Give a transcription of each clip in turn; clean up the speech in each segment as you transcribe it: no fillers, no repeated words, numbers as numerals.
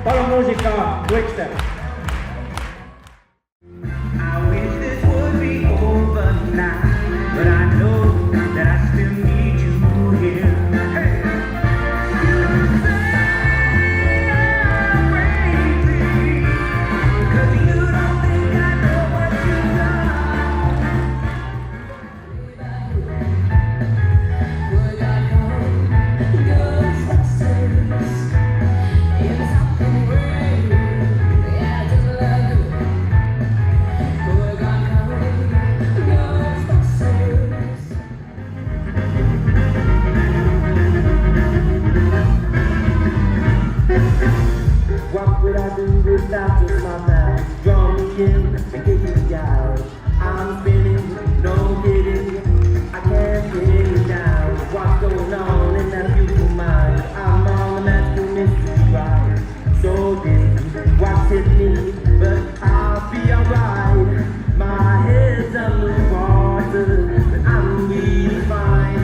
Para a música do Exter. I wish this would be over now, but I know that I still need you here. Hey. You say I'm crazy, 'cause you don't think I know what you've done. Would I call Ghostbusters? If something real, yeah, just like it. Would I call Ghostbusters? What would I do without just my mouth? Draw me in and get me out. I'm spinning, no kidding. I can't get it down. What's going on in that beautiful mind? I'm on a magical mystery ride. So distant, what's hit me? But I'll be alright. My head's underwater, but I'm really fine.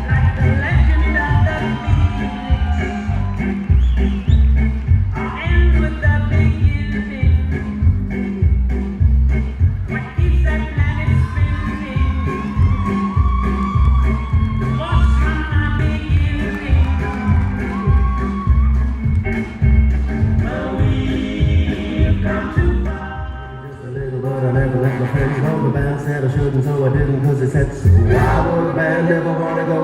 Like the legend of the Phoenix, ends with the beginning. What keeps that planet spinning? The force from my beginning. But we've come too far. Just a little but I never let my friends know the band said I shouldn't, so I didn't, cause it said so. I was a band, never wanna go